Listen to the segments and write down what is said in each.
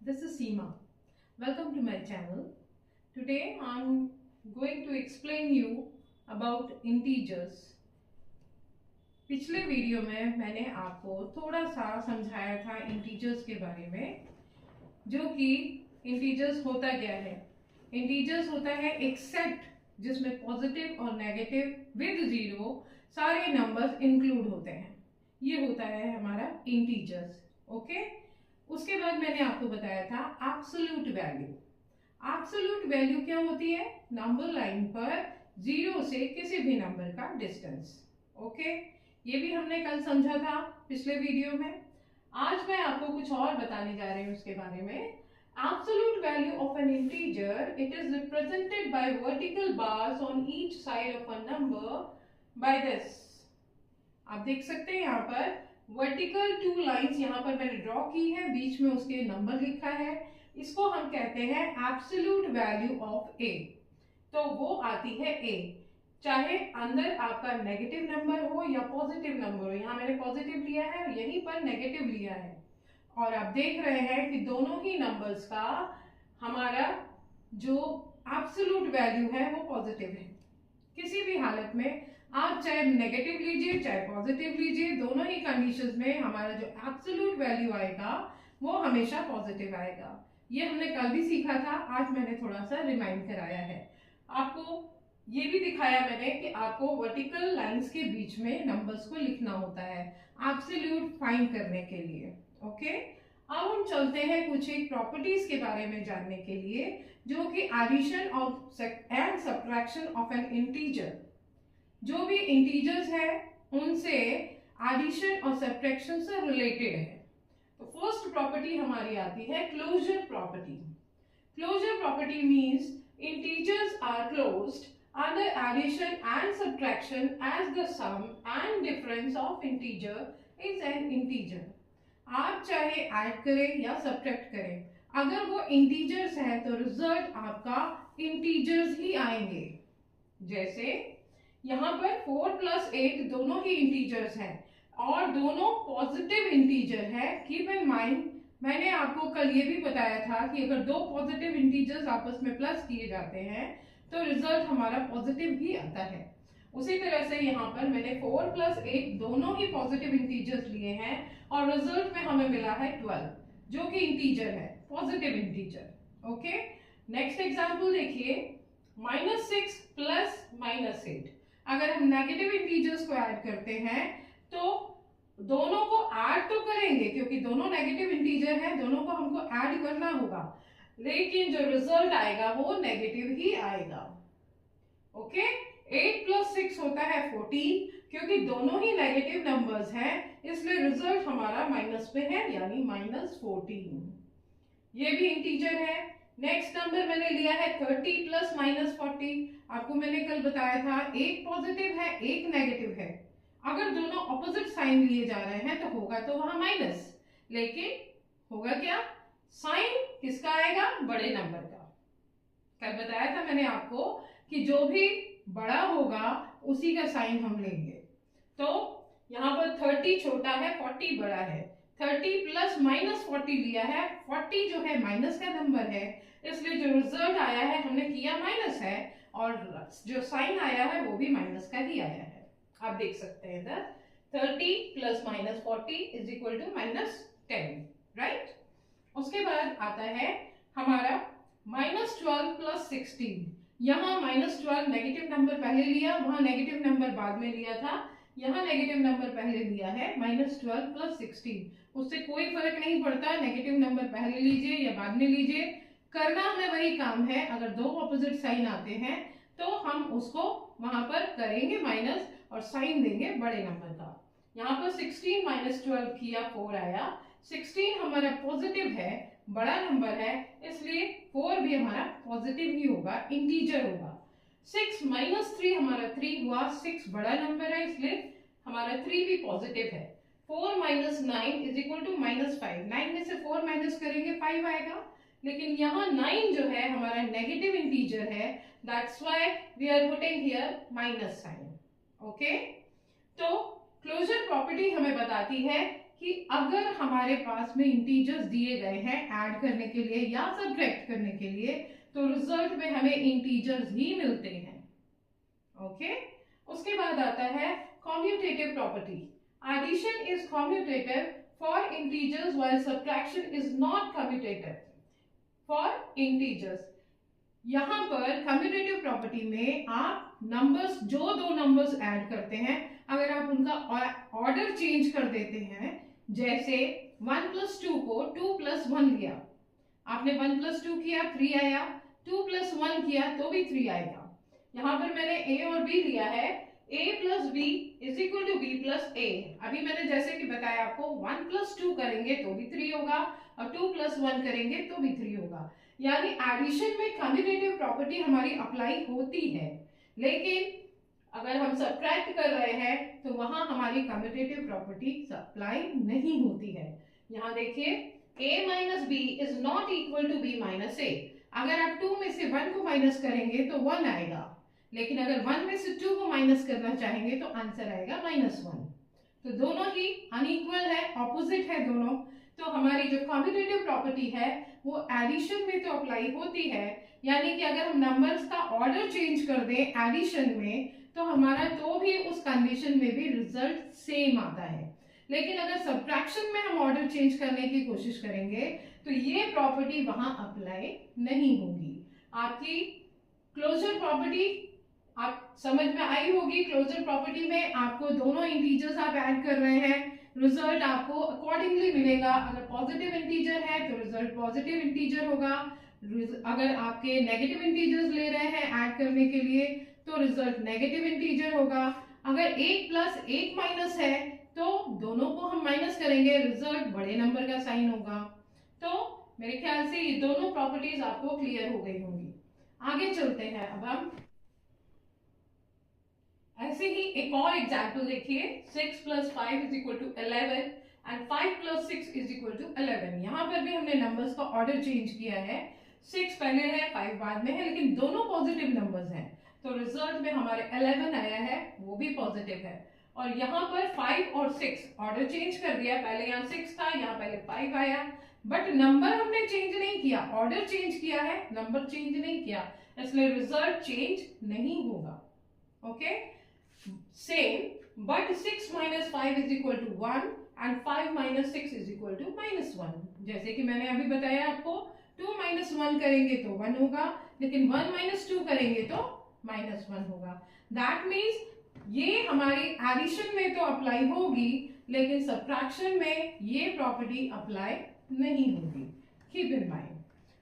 this is Seema. Welcome to my channel. Today I'm going to explain you about integers. पिछले video में मैंने आपको थोड़ा सा समझाया था इंटीजर्स के बारे में, जो कि इंटीजर्स होता क्या है। इंटीजर्स होता है एक सेट जिसमें पॉजिटिव और नेगेटिव विद जीरो सारे नंबर्स इंक्लूड होते हैं। ये होता है हमारा इंटीजर्स। ओके, उसके बाद मैंने आपको बताया था एब्सोल्यूट वैल्यू। एब्सोल्यूट वैल्यू क्या होती है? नंबर लाइन पर जीरो से किसी भी नंबर का डिस्टेंस। ओके, ये भी हमने कल समझा था पिछले वीडियो में। आज मैं आपको कुछ और बताने जा रही हूँ उसके बारे में। Absolute value of an integer, it is represented by vertical bars on each side of a number by this. आप देख सकते हैं यहाँ पर वर्टिकल टू लाइंस यहाँ पर मैंने ड्रॉ की है, बीच में उसके नंबर लिखा है। इसको हम कहते हैं एब्सोल्यूट वैल्यू ऑफ ए। तो वो आती है ए, चाहे अंदर आपका नेगेटिव नंबर हो या पॉजिटिव नंबर हो। यहाँ मैंने पॉजिटिव लिया है, यहीं पर नेगेटिव लिया है, और आप देख रहे हैं कि दोनों ही नंबर्स का हमारा जो एब्सोल्यूट वैल्यू है वो पॉजिटिव है। किसी भी हालत में आप चाहे नेगेटिव लीजिए चाहे पॉजिटिव लीजिए, दोनों ही कंडीशंस में हमारा जो एब्सोल्यूट वैल्यू आएगा वो हमेशा पॉजिटिव आएगा। ये हमने कल भी सीखा था, आज मैंने थोड़ा सा रिमाइंड कराया है। आपको ये भी दिखाया मैंने कि आपको वर्टिकल लाइंस के बीच में नंबर्स को लिखना होता है एब्सोल्यूट फाइंड करने के लिए। ओके, अब हम चलते हैं कुछ एक प्रॉपर्टीज के बारे में जानने के लिए, जो कि addition of and subtraction of an integer. जो भी इंटीजर्स है उनसे एडिशन और सब्ट्रैक्शन से रिलेटेड है। तो फर्स्ट प्रॉपर्टी हमारी आती है closure property. Closure property means integers are closed under addition and subtraction as the sum and difference of integer is an integer. आप चाहे ऐड करें या सब्ट्रैक्ट करें, अगर वो इंटीजर्स है तो रिजल्ट आपका इंटीजर्स ही आएंगे। जैसे यहाँ पर 4 + 8 दोनों ही इंटीजर्स हैं और दोनों पॉजिटिव इंटीजर है। कीप इन माइंड, मैंने आपको कल ये भी बताया था कि अगर दो पॉजिटिव इंटीजर्स आपस में प्लस किए जाते हैं तो रिजल्ट हमारा पॉजिटिव ही आता है। उसी तरह से यहाँ पर मैंने 4 + 8 दोनों ही पॉजिटिव इंटीजर्स लिए हैं और रिजल्ट में हमें मिला है 12, जो कि इंटीजर है, positive integer. Okay, next example देखिए, -6 + -8। अगर हम नेगेटिव इंटीजर्स को ऐड करते हैं तो दोनों को ऐड तो करेंगे क्योंकि दोनों नेगेटिव इंटीजर हैं, दोनों को हमको ऐड करना होगा, लेकिन जो रिजल्ट आएगा वो नेगेटिव ही आएगा। ओके, 8 + 6 होता है 14, क्योंकि दोनों ही नेगेटिव नंबर्स हैं, इसलिए रिजल्ट हमारा माइनस पे है, यानी -14। ये भी इंटीजर है। नेक्स्ट नंबर मैंने लिया है 30 + -40। आपको मैंने कल बताया था एक पॉजिटिव है एक नेगेटिव है। अगर दोनों ऑपोजिट साइन लिए जा रहे हैं तो होगा तो वहां माइनस, लेकिन होगा क्या? साइन किसका आएगा? बड़े नंबर का। कल बताया था मैंने आपको कि जो भी बड़ा होगा उसी का साइन हम लेंगे। तो यहाँ पर 30 छोटा है, 40 बड़ा है। 30 + -40 लिया है, 40 जो है माइनस का नंबर है, इसलिए जो रिजल्ट आया है हमने किया माइनस है, और जो साइन आया है वो भी माइनस का ही आया है। आप देख सकते हैं इधर 30 + -40 = -10, राइट। उसके बाद आता है हमारा -12 + 16। यहाँ -12 नेगेटिव नंबर पहले लिया, वहां नेगेटिव नंबर बाद में लिया था, यहाँ नेगेटिव नंबर पहले लिया है। -12 + 16 उससे कोई फर्क नहीं पड़ता, नेगेटिव नंबर पहले लीजिए या बाद में लीजिए, करना हमें वही काम है। अगर दो ऑपोजिट साइन आते हैं तो हम उसको वहां पर करेंगे माइनस और साइन देंगे बड़े नंबर का। यहाँ पर 16 - 12 किया, 4 आया। 16 हमारा पॉजिटिव है, बड़ा नंबर है, इसलिए 4 भी हमारा पॉजिटिव ही होगा, इंटीजर होगा। 6 - 3 हमारा 3 हुआ, 6 बड़ा नंबर है इसलिए हमारा 3 भी पॉजिटिव है। 4 - 9 = -5। 9 में से 4 माइनस करेंगे 5 आएगा, लेकिन यहाँ 9 जो है हमारा नेगेटिव इंटीजर है, that's why we are putting here minus sign. Okay, तो क्लोजर प्रॉपर्टी हमें बताती है कि अगर हमारे पास में इंटीजर्स दिए गए हैं ऐड करने के लिए या सब्ट्रैक्ट करने के लिए, तो रिजल्ट में हमें इंटीजर्स ही मिलते हैं। ओके, उसके बाद आता है commutative property. Addition is commutative for integers while subtraction is not commutative for integers. यहां पर कम्यूटेटिव प्रॉपर्टी में आप नंबर्स, जो दो नंबर्स ऐड करते हैं, अगर आप उनका ऑर्डर चेंज कर देते हैं, जैसे 1 + 2 को 2 + 1 लिया, आपने 1 + 2 किया 3 आया, 2 + 1 किया तो भी 3 आएगा। यहां पर मैंने a और b लिया है, a + b = b + a। अभी मैंने जैसे कि बताया आपको, 1 + 2 करेंगे तो भी 3 होगा और 2 + 1 करेंगे तो भी 3 होगा। यानी एडिशन में कम्यूटेटिव प्रॉपर्टी हमारी अप्लाई होती है, लेकिन अगर हम सब्ट्रैक्ट कर रहे हैं तो वहां हमारी कम्यूटेटिव प्रॉपर्टी अप्लाई नहीं होती है। यहां देखिए, a - b is not equal to b - a। अगर आप 2 में से 1 को माइनस करेंगे तो 1 आएगा, लेकिन अगर 1 में से 2 को माइनस करना चाहेंगे तो आंसर आएगा -1। तो दोनों ही अनइक्वल है, ऑपोजिट है दोनों। तो हमारी जो कम्यूटेटिव प्रॉपर्टी है वो एडिशन में तो अप्लाई होती है, यानी कि अगर हम नंबर्स का ऑर्डर चेंज कर दें एडिशन में, तो हमारा तो भी उस कंडीशन में भी रिजल्ट सेम आता है। लेकिन अगर सब्ट्रैक्शन में हम ऑर्डर चेंज करने की कोशिश करेंगे तो ये प्रॉपर्टी वहां अप्लाई नहीं होगी। आपकी क्लोजर प्रॉपर्टी आप समझ में आई होगी। क्लोजर प्रॉपर्टी में आपको दोनों इंटीजर्स आप ऐड कर रहे हैं, रिजल्ट आपको अकॉर्डिंगली मिलेगा। अगर पॉजिटिव इंटीजर है तो रिजल्ट पॉजिटिव इंटीजर होगा, अगर आपके नेगेटिव इंटीजर्स ले रहे हैं ऐड करने के लिए तो रिजल्ट नेगेटिव इंटीजर होगा। अगर 1 + 1 - है तो दोनों को हम माइनस करेंगे, रिजल्ट बड़े नंबर का साइन होगा। तो मेरे ख्याल से ये दोनों प्रॉपर्टीज आपको क्लियर हो गई होंगी। आगे चलते हैं अब हम। ऐसे ही एक और एग्जाम्पल देखिए, 6 + 5 = 11 एंड 5 + 6 = 11। यहाँ पर भी हमने नंबर्स का ऑर्डर चेंज किया है, 6 पहले है 5 बाद में है, लेकिन दोनों पॉजिटिव नंबर्स हैं, तो रिजल्ट में हमारे 11 आया है, वो भी पॉजिटिव है। और यहाँ पर 5 और 6 ऑर्डर चेंज कर दिया, पहले यहाँ 6 था, यहाँ पहले 5 आया, बट नंबर हमने चेंज नहीं किया, ऑर्डर चेंज किया है, नंबर चेंज नहीं किया, इसलिए रिजल्ट चेंज नहीं होगा। Okay, same, but 6 - 5 = 1 and 5 - 6 = -1। जैसे कि मैंने अभी बताया आपको, 2 - 1 करेंगे तो 1 होगा, लेकिन 1 - 2 करेंगे तो -1 होगा। दैट मीन्स ये हमारी एडिशन में तो अप्लाई होगी, लेकिन सब्ट्रैक्शन में ये प्रॉपर्टी अप्लाई नहीं होगी। Keep in mind.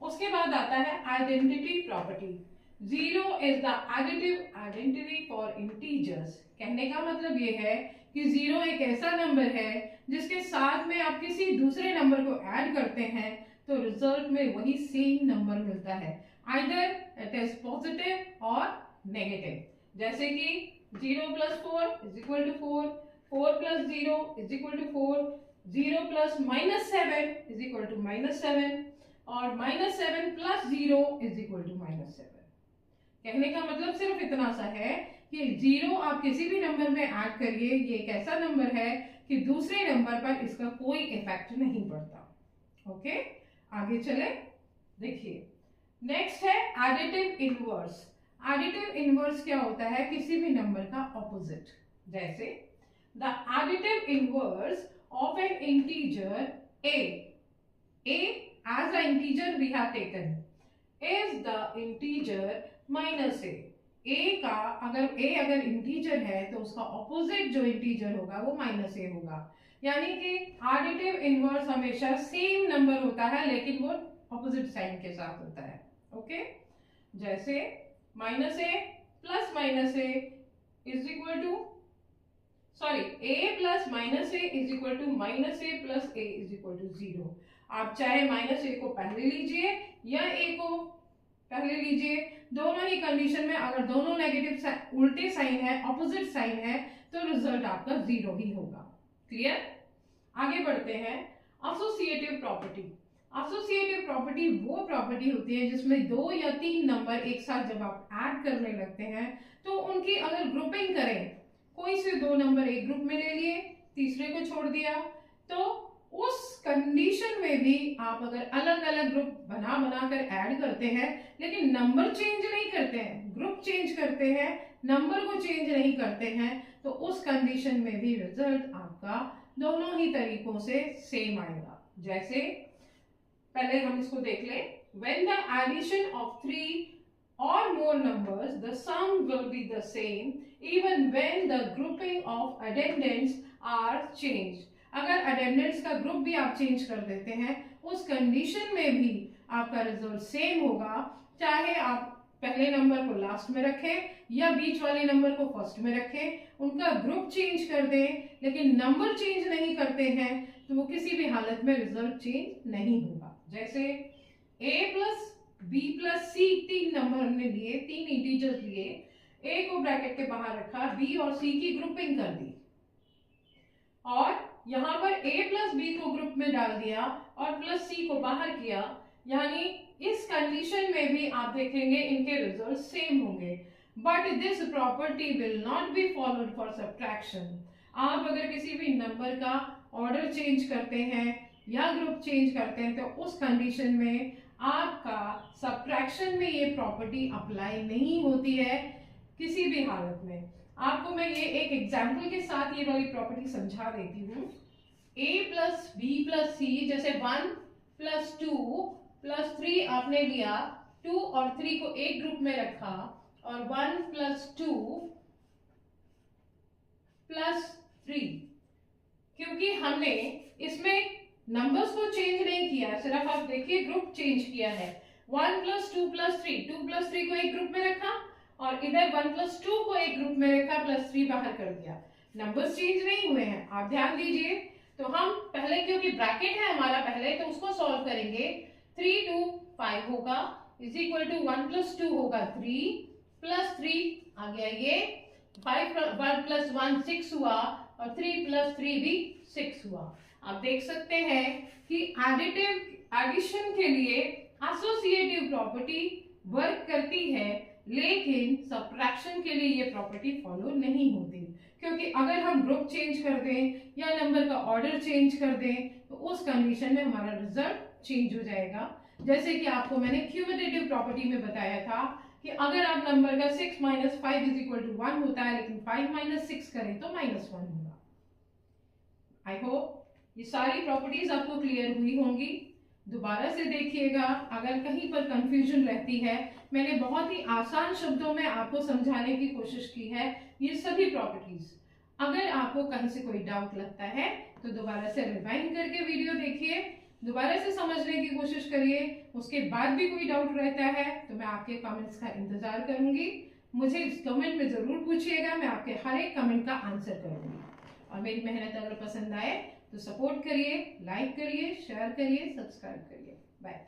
उसके बाद आता है identity property. 0 is the additive identity for integers. कहने का मतलब ये है कि 0 एक ऐसा नंबर है जिसके साथ में आप किसी दूसरे नंबर को ऐड करते हैं तो रिजल्ट में वही सेम नंबर मिलता है, आइदर इट इज पॉजिटिव और नेगेटिव। जैसे कि 0 + 4 = 4, 4 + 0 = 4, 0 + -7 = -7 और -7 + 0 = -7। कहने का मतलब सिर्फ इतना सा है कि 0 आप किसी भी नंबर में ऐड करिए, ये एक ऐसा नंबर है कि दूसरे नंबर पर इसका कोई इफेक्ट नहीं पड़ता। ओके, आगे चले, देखिए नेक्स्ट है एडिटिव इनवर्स। एडिटिव इनवर्स क्या होता है? किसी भी नंबर का ऑपोजिट। जैसे the additive inverse of an integer a as an integer we have taken is the integer -a। a का अगर इंटीजर है तो उसका ऑपोजिट जो इंटीजर होगा वो -a होगा। यानी कि एडिटिव इनवर्स हमेशा सेम नंबर होता है लेकिन वो ऑपोजिट साइन के साथ होता है। ओके, जैसे -a + -a is equal to a + -a is equal to -a + a is equal to 0। आप चाहे -a को पहले लीजिए या a को पहले लीजिए, दोनों ही कंडीशन में अगर दोनों नेगेटिव उल्टे साइन है, ऑपोजिट साइन है, तो रिजल्ट आपका 0 ही होगा। क्लियर? आगे बढ़ते हैं। Associative property. एसोसिएटिव प्रॉपर्टी वो प्रॉपर्टी होती है जिसमें 2 या 3 नंबर एक साथ जब आप ऐड करने लगते हैं तो उनकी अगर ग्रुपिंग करें, कोई से 2 नंबर एक ग्रुप में ले लिए, तीसरे को छोड़ दिया, तो उस कंडीशन में भी आप अगर अलग अलग ग्रुप बना बना कर ऐड करते हैं लेकिन नंबर चेंज नहीं करते हैं, ग्रुप चेंज करते हैं, नंबर को चेंज नहीं करते हैं, तो उस कंडीशन में भी रिजल्ट आपका दोनों ही तरीकों से सेम आएगा। जैसे पहले हम इसको देख लें। When the addition of 3 or more numbers, the sum will be the same even when the grouping of addendums are changed. अगर अडेंडेंट्स का ग्रुप भी आप चेंज कर देते हैं उस कंडीशन में भी आपका रिजल्ट सेम होगा, चाहे आप पहले नंबर को लास्ट में रखें या बीच वाले नंबर को फर्स्ट में रखें, उनका ग्रुप चेंज कर दें लेकिन नंबर चेंज नहीं करते हैं तो वो किसी भी हालत में रिजल्ट चेंज नहीं होगा। जैसे a plus b plus c, तीन नंबर हमने लिए, तीन इंटीजर्स लिए, a को ब्रैकेट के बाहर रखा, b और c की ग्रुपिंग कर दी और यहाँ पर a प्लस b को ग्रुप में डाल दिया और प्लस c को बाहर किया, यानी इस कंडीशन में भी आप देखेंगे इनके रिजल्ट सेम होंगे। But this property will not be followed for subtraction. आप अगर किसी भी नंबर का ऑर्डर चेंज करते हैं या ग्रुप चेंज करते हैं तो उस कंडीशन में आपका सब्ट्रैक्शन में ये प्रॉपर्टी अप्लाई नहीं होती है किसी भी हालत में। आपको मैं ये एक एग्जाम्पल के साथ ये वाली प्रॉपर्टी समझा देती हूँ। a प्लस बी प्लस सी, जैसे 1 प्लस 2 प्लस 3 आपने लिया, 2 और 3 को एक ग्रुप में रखा और 1 प्लस 2 प्लस 3, क्योंकि हमने इसमें नंबर्स को चेंज नहीं किया, सिर्फ आप देखिए ग्रुप चेंज किया है। 1 प्लस 2 प्लस 3, 2 प्लस 3 को एक ग्रुप में रखा और इधर 1 प्लस 2 को एक ग्रुप में रखा, प्लस 3 बाहर कर दिया, नंबर्स चेंज नहीं हुए हैं। आप ध्यान दीजिए, तो हम पहले क्योंकि ब्रैकेट है हमारा पहले, तो उसको सॉल्व करेंगे। 3 2 5 होगा इज इक्वल टू 1 प्लस 2 होगा 3 प्लस 3 आ गया ये 5 1 प्लस 1 6 हुआ और 3 प्लस 3 भी 6 हुआ। आप देख सकते हैं कि एडिशन के लिए एसोसिएटिव प्रॉपर्टी वर्क करती है लेकिन सब्ट्रैक्शन के लिए ये प्रॉपर्टी फॉलो नहीं होती, क्योंकि अगर हम ग्रुप चेंज कर दें या नंबर का ऑर्डर चेंज कर दें तो उस कंडीशन में हमारा रिजल्ट चेंज हो जाएगा। जैसे कि आपको मैंने क्यूमुलेटिव प्रॉपर्टी में बताया था कि अगर आप नंबर का 6 माइनस 5 इज इक्वल टू 1 होता है लेकिन 5 माइनस 6 करें तो माइनस 1 होगा। आई होप ये सारी प्रॉपर्टीज आपको क्लियर हुई होंगी। दोबारा से देखिएगा, अगर कहीं पर कंफ्यूजन रहती है, मैंने बहुत ही आसान शब्दों में आपको समझाने की कोशिश की है ये सभी प्रॉपर्टीज। अगर आपको कहीं से कोई डाउट लगता है तो दोबारा से रिवाइंड करके वीडियो देखिए, दोबारा से समझने की कोशिश करिए। उसके बाद भी कोई डाउट रहता है तो मैं आपके कमेंट्स का इंतजार करूंगी। मुझे इस कमेंट में जरूर पूछिएगा, मैं आपके हर एक कमेंट का आंसर करूंगी। और मेरी मेहनत अगर पसंद आए तो सपोर्ट करिए, लाइक करिए, शेयर करिए, सब्सक्राइब करिए। बाय।